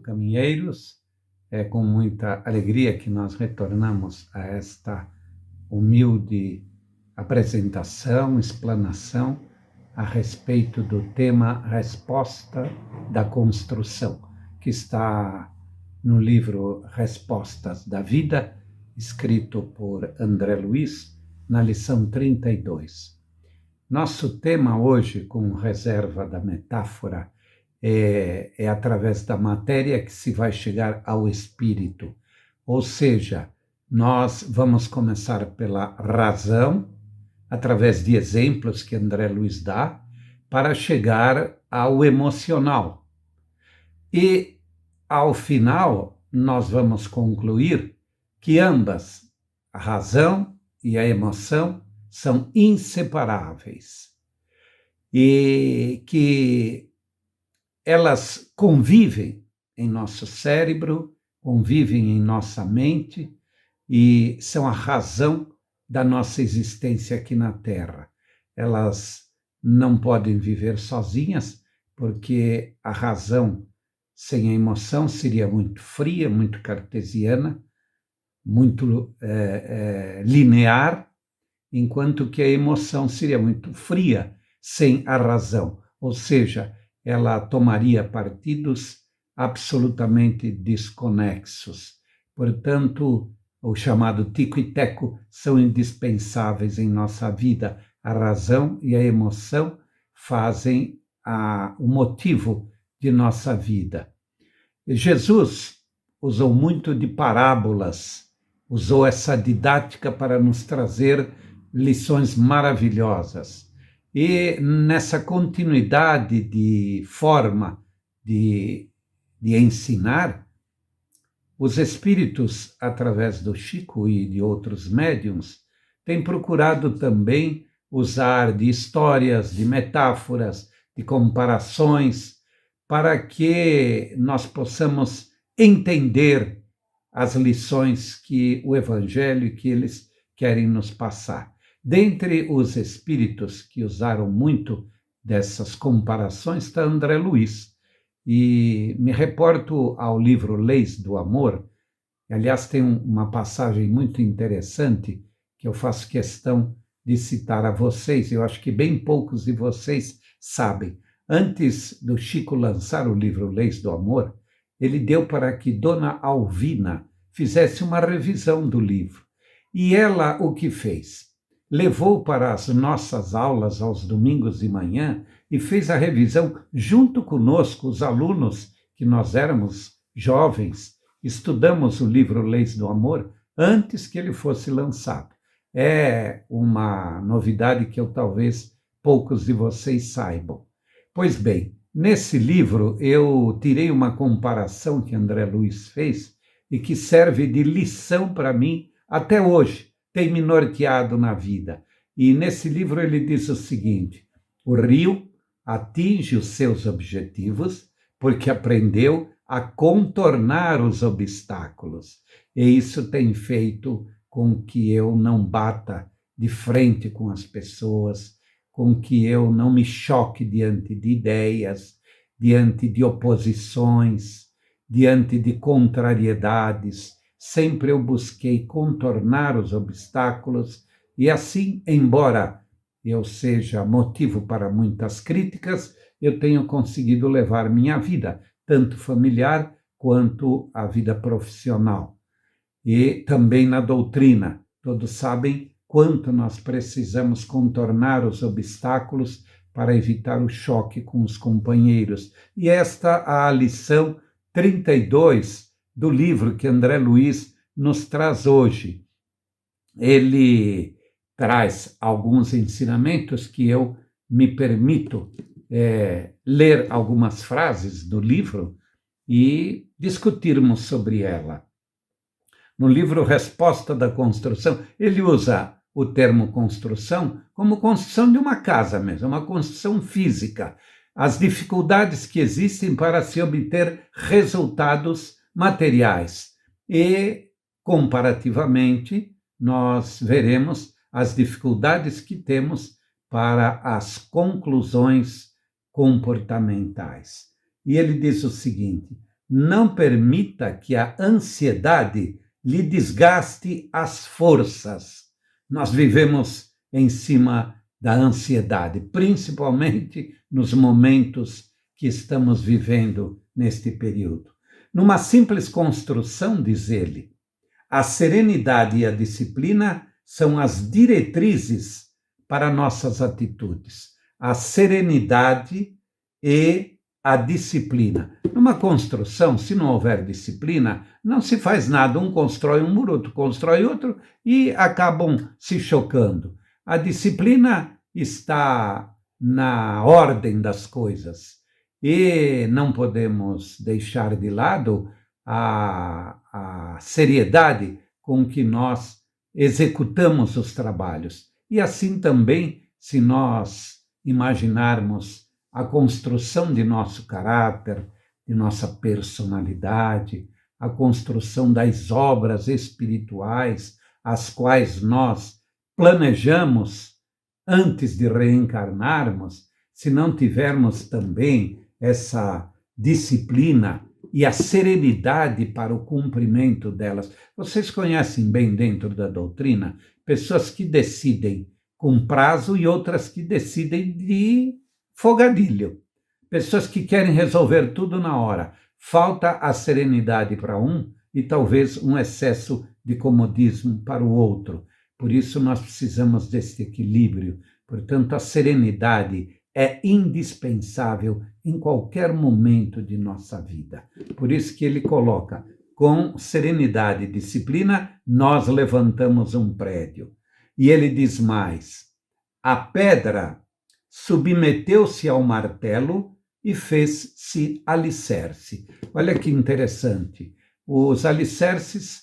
caminheiros. É com muita alegria que nós retornamos a esta humilde apresentação, explanação a respeito do tema Resposta da Construção, que está no livro Respostas da Vida, escrito por André Luiz, na lição 32. Nosso tema hoje, com reserva da metáfora, é através da matéria que se vai chegar ao espírito. Ou seja, nós vamos começar pela razão, através de exemplos que André Luiz dá, para chegar ao emocional. E, ao final, nós vamos concluir que ambas, a razão e a emoção, são inseparáveis e que elas convivem em nosso cérebro, convivem em nossa mente e são a razão da nossa existência aqui na Terra. Elas não podem viver sozinhas, porque a razão sem a emoção seria muito fria, muito cartesiana, muito linear, enquanto que a emoção seria muito fria sem a razão, ou seja, ela tomaria partidos absolutamente desconexos. Portanto, o chamado tico e teco são indispensáveis em nossa vida. A razão e a emoção fazem o motivo de nossa vida. Jesus usou muito de parábolas, usou essa didática para nos trazer lições maravilhosas. E nessa continuidade de forma de ensinar, os espíritos, através do Chico e de outros médiuns, têm procurado também usar de histórias, de metáforas, de comparações, para que nós possamos entender as lições que o Evangelho e que eles querem nos passar. Dentre os espíritos que usaram muito dessas comparações está André Luiz. E me reporto ao livro Leis do Amor. Aliás, tem uma passagem muito interessante que eu faço questão de citar a vocês. Eu acho que bem poucos de vocês sabem. Antes do Chico lançar o livro Leis do Amor, ele deu para que Dona Alvina fizesse uma revisão do livro. E ela o que fez? Levou para as nossas aulas aos domingos de manhã e fez a revisão junto conosco, os alunos, que nós éramos jovens, estudamos o livro Leis do Amor antes que ele fosse lançado. É uma novidade que talvez poucos de vocês saibam. Pois bem, nesse livro eu tirei uma comparação que André Luiz fez e que serve de lição para mim até hoje. Tem me norteado na vida. E nesse livro ele diz o seguinte: o rio atinge os seus objetivos porque aprendeu a contornar os obstáculos. E isso tem feito com que eu não bata de frente com as pessoas, com que eu não me choque diante de ideias, diante de oposições, diante de contrariedades. Sempre eu busquei contornar os obstáculos e assim, embora eu seja motivo para muitas críticas, eu tenho conseguido levar minha vida, tanto familiar quanto a vida profissional. E também na doutrina, todos sabem quanto nós precisamos contornar os obstáculos para evitar o choque com os companheiros. E esta é a lição 32 do livro que André Luiz nos traz hoje. Ele traz alguns ensinamentos que eu me permito ler algumas frases do livro e discutirmos sobre ela. No livro Resposta da Construção, ele usa o termo construção como construção de uma casa mesmo, uma construção física. As dificuldades que existem para se obter resultados materiais. E, comparativamente, nós veremos as dificuldades que temos para as conclusões comportamentais. E ele diz o seguinte: não permita que a ansiedade lhe desgaste as forças. Nós vivemos em cima da ansiedade, principalmente nos momentos que estamos vivendo neste período. Numa simples construção, diz ele, a serenidade e a disciplina são as diretrizes para nossas atitudes. A serenidade e a disciplina. Numa construção, se não houver disciplina, não se faz nada. Um constrói um muro, outro constrói outro e acabam se chocando. A disciplina está na ordem das coisas e não podemos deixar de lado a seriedade com que nós executamos os trabalhos. E assim também, se nós imaginarmos a construção de nosso caráter, de nossa personalidade, a construção das obras espirituais, as quais nós planejamos antes de reencarnarmos, se não tivermos também essa disciplina e a serenidade para o cumprimento delas. Vocês conhecem bem dentro da doutrina pessoas que decidem com prazo e outras que decidem de fogadilho. Pessoas que querem resolver tudo na hora. Falta a serenidade para um e talvez um excesso de comodismo para o outro. Por isso nós precisamos desse equilíbrio. Portanto, a serenidade é indispensável em qualquer momento de nossa vida. Por isso que ele coloca, com serenidade e disciplina, nós levantamos um prédio. E ele diz mais, a pedra submeteu-se ao martelo e fez-se alicerce. Olha que interessante. Os alicerces,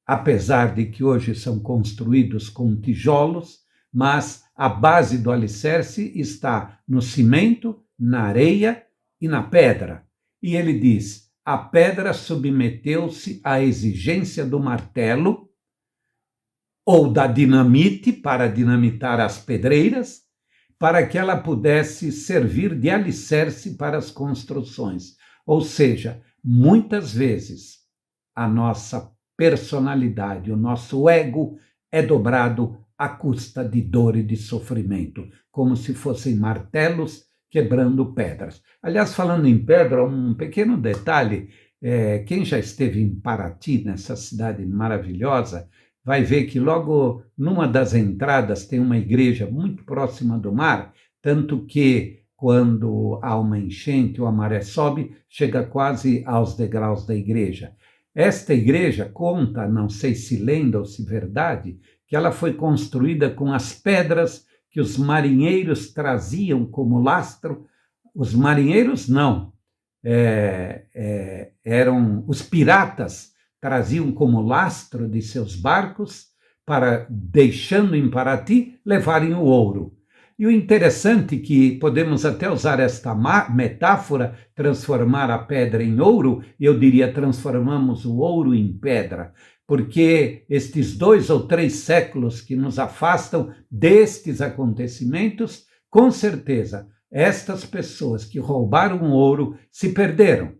apesar de que hoje são construídos com tijolos, mas a base do alicerce está no cimento, na areia e na pedra. E ele diz, a pedra submeteu-se à exigência do martelo ou da dinamite para dinamitar as pedreiras, para que ela pudesse servir de alicerce para as construções. Ou seja, muitas vezes a nossa personalidade, o nosso ego é dobrado à custa de dor e de sofrimento, como se fossem martelos quebrando pedras. Aliás, falando em pedra, um pequeno detalhe, quem já esteve em Paraty, nessa cidade maravilhosa, vai ver que logo numa das entradas tem uma igreja muito próxima do mar, tanto que quando há uma enchente ou a maré sobe, chega quase aos degraus da igreja. Esta igreja conta, não sei se lenda ou se verdade, que ela foi construída com as pedras que os marinheiros traziam como lastro. Os marinheiros não, eram os piratas, traziam como lastro de seus barcos para, deixando em Paraty, levarem o ouro. E o interessante é que podemos até usar esta metáfora, transformar a pedra em ouro, eu diria transformamos o ouro em pedra, porque estes 2 ou 3 séculos que nos afastam destes acontecimentos, com certeza, estas pessoas que roubaram o ouro se perderam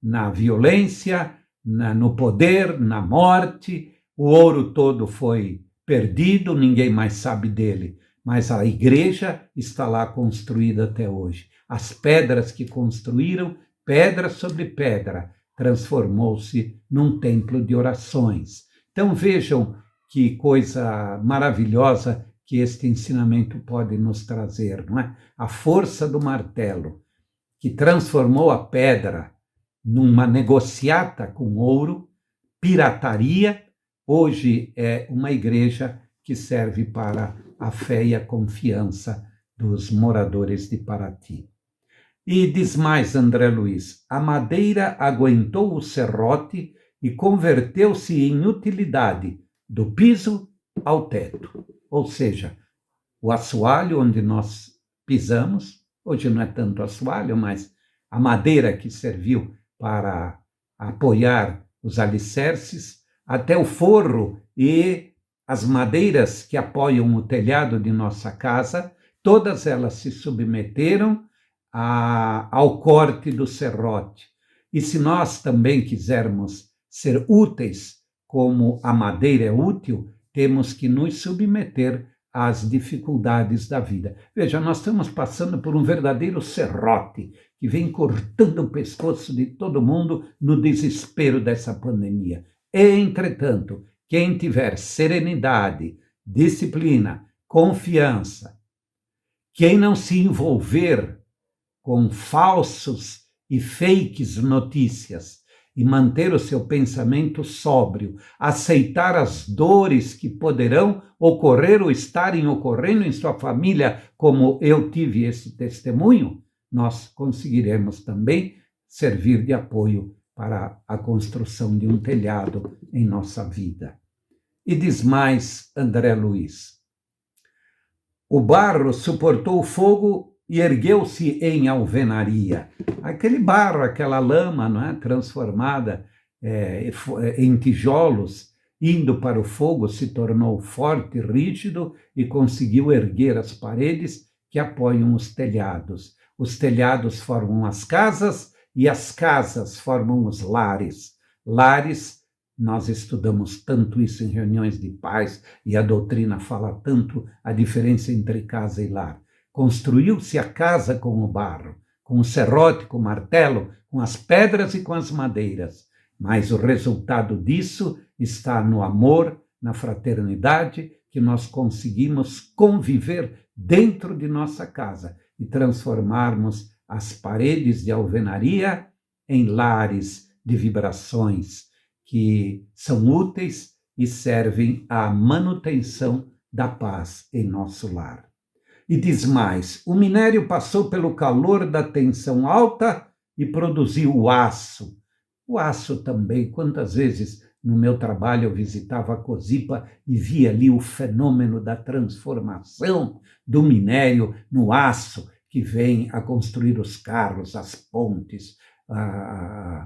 na violência, no poder, na morte, o ouro todo foi perdido, ninguém mais sabe dele. Mas a igreja está lá construída até hoje. As pedras que construíram, pedra sobre pedra, transformou-se num templo de orações. Então vejam que coisa maravilhosa que este ensinamento pode nos trazer, não é? A força do martelo, que transformou a pedra numa negociata com ouro, pirataria, hoje é uma igreja que serve para a fé e a confiança dos moradores de Paraty. E diz mais André Luiz, a madeira aguentou o serrote e converteu-se em utilidade, do piso ao teto. Ou seja, o assoalho onde nós pisamos, hoje não é tanto assoalho, mas a madeira que serviu para apoiar os alicerces, até o forro e as madeiras que apoiam o telhado de nossa casa, todas elas se submeteram ao corte do serrote. E se nós também quisermos ser úteis, como a madeira é útil, temos que nos submeter às dificuldades da vida. Veja, nós estamos passando por um verdadeiro serrote que vem cortando o pescoço de todo mundo no desespero dessa pandemia. Entretanto, quem tiver serenidade, disciplina, confiança, quem não se envolver com falsos e fakes notícias e manter o seu pensamento sóbrio, aceitar as dores que poderão ocorrer ou estarem ocorrendo em sua família, como eu tive esse testemunho, nós conseguiremos também servir de apoio para a construção de um telhado em nossa vida. E diz mais André Luiz: o barro suportou o fogo e ergueu-se em alvenaria. Aquele barro, aquela lama, não é, transformada em tijolos, indo para o fogo, se tornou forte, rígido e conseguiu erguer as paredes que apoiam os telhados. Os telhados formam as casas e as casas formam os lares. Lares, nós estudamos tanto isso em reuniões de pais e a doutrina fala tanto a diferença entre casa e lar. Construiu-se a casa com o barro, com o serrote, com o martelo, com as pedras e com as madeiras. Mas o resultado disso está no amor, na fraternidade, que nós conseguimos conviver dentro de nossa casa e transformarmos as paredes de alvenaria em lares de vibrações que são úteis e servem à manutenção da paz em nosso lar. E diz mais: o minério passou pelo calor da tensão alta e produziu o aço. O aço também, quantas vezes no meu trabalho eu visitava a Cozipa e via ali o fenômeno da transformação do minério no aço, que vem a construir os carros, as pontes,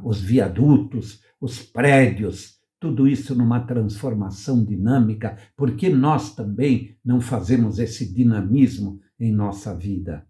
os viadutos, os prédios, tudo isso numa transformação dinâmica, porque nós também não fazemos esse dinamismo em nossa vida.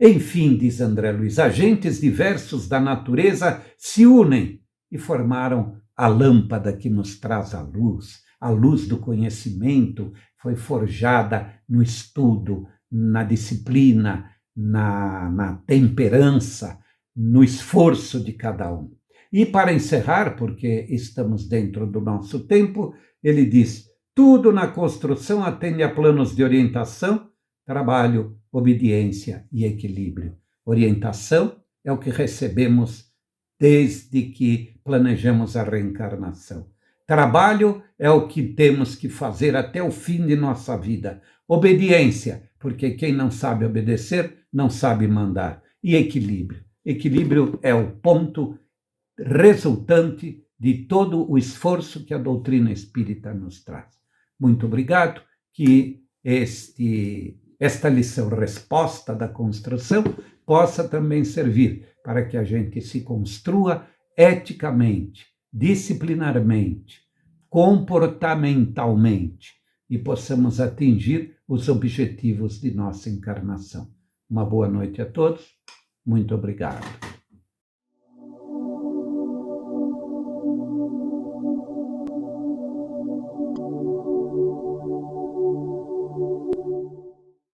Enfim, diz André Luiz, agentes diversos da natureza se unem e formaram a lâmpada que nos traz a luz do conhecimento, foi forjada no estudo, na disciplina, na temperança, no esforço de cada um. E para encerrar, porque estamos dentro do nosso tempo, ele diz: tudo na construção atende a planos de orientação, trabalho, obediência e equilíbrio. Orientação é o que recebemos desde que planejamos a reencarnação. Trabalho é o que temos que fazer até o fim de nossa vida. Obediência, porque quem não sabe obedecer, não sabe mandar. E equilíbrio. Equilíbrio é o ponto resultante de todo o esforço que a doutrina espírita nos traz. Muito obrigado, que esta lição resposta da construção possa também servir para que a gente se construa eticamente, disciplinarmente, comportamentalmente e possamos atingir os objetivos de nossa encarnação. Uma boa noite a todos. Muito obrigado.